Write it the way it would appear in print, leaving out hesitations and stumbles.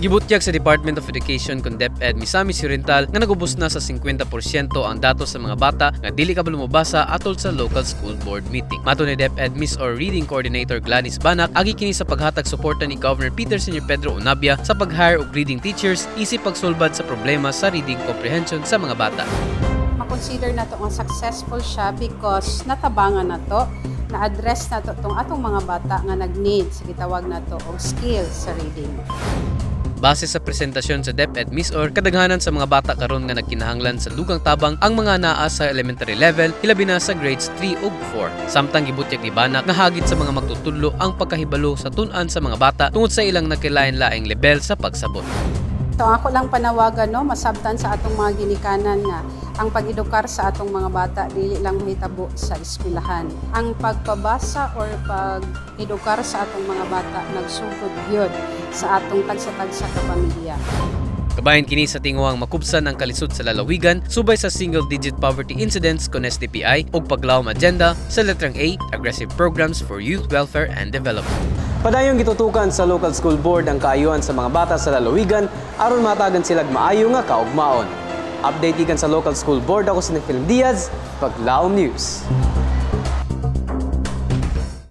Gibutyag sa Department of Education kung DepEd Misamis Oriental nga nagubos na sa 50% ang datos sa mga bata nga dili ka lumabasa atol sa local school board meeting. Mato ni DepEd Miss or Reading Coordinator Gladys Banak, agi kini sa paghatag suporta ni Governor Peter Sr. Pedro Onabia sa pag-hire og reading teachers isip pagsulbad sa problema sa reading comprehension sa mga bata. Consider na to ang successful siya because natabangan na to, na-address na to itong atong mga bata nga nag-need sa gitawag na to og skills sa reading. Base sa presentasyon sa DepEd Miss.Or, kadaghanan sa mga bata karon nga nagkinahanglan sa dugang tabang ang mga naa sa elementary level, hilabi na sa grades 3 ug 4. Samtang gibutyag ni Banak nga hagit sa mga magtutudlo ang pagkahibalo sa tun-an sa mga bata tungod sa ilang nakilain-laing level sa pagsabot. So ako lang panawagan masabtan sa atong mga ginikanan nga ang pag-edukar sa atong mga bata dili lang mahitabo sa eskwelahan. Ang pagpabasa or pag-edukar sa atong mga bata nagsugod gyud sa atong tagsa-tagsa ka pamilya. Kabahin kini sa tingwang makubsan ang kalisod sa lalawigan subay sa single-digit poverty incidents kon SDPI ug paglawom agenda sa letrang A, aggressive programs for youth welfare and development. Padayong gitutukan sa local school board ang kaayuhan sa mga bata sa lalawigan aron matagan silag maayo nga kaugmaon. Update ikan sa local school board ako si Philip Diaz, Paglaom News.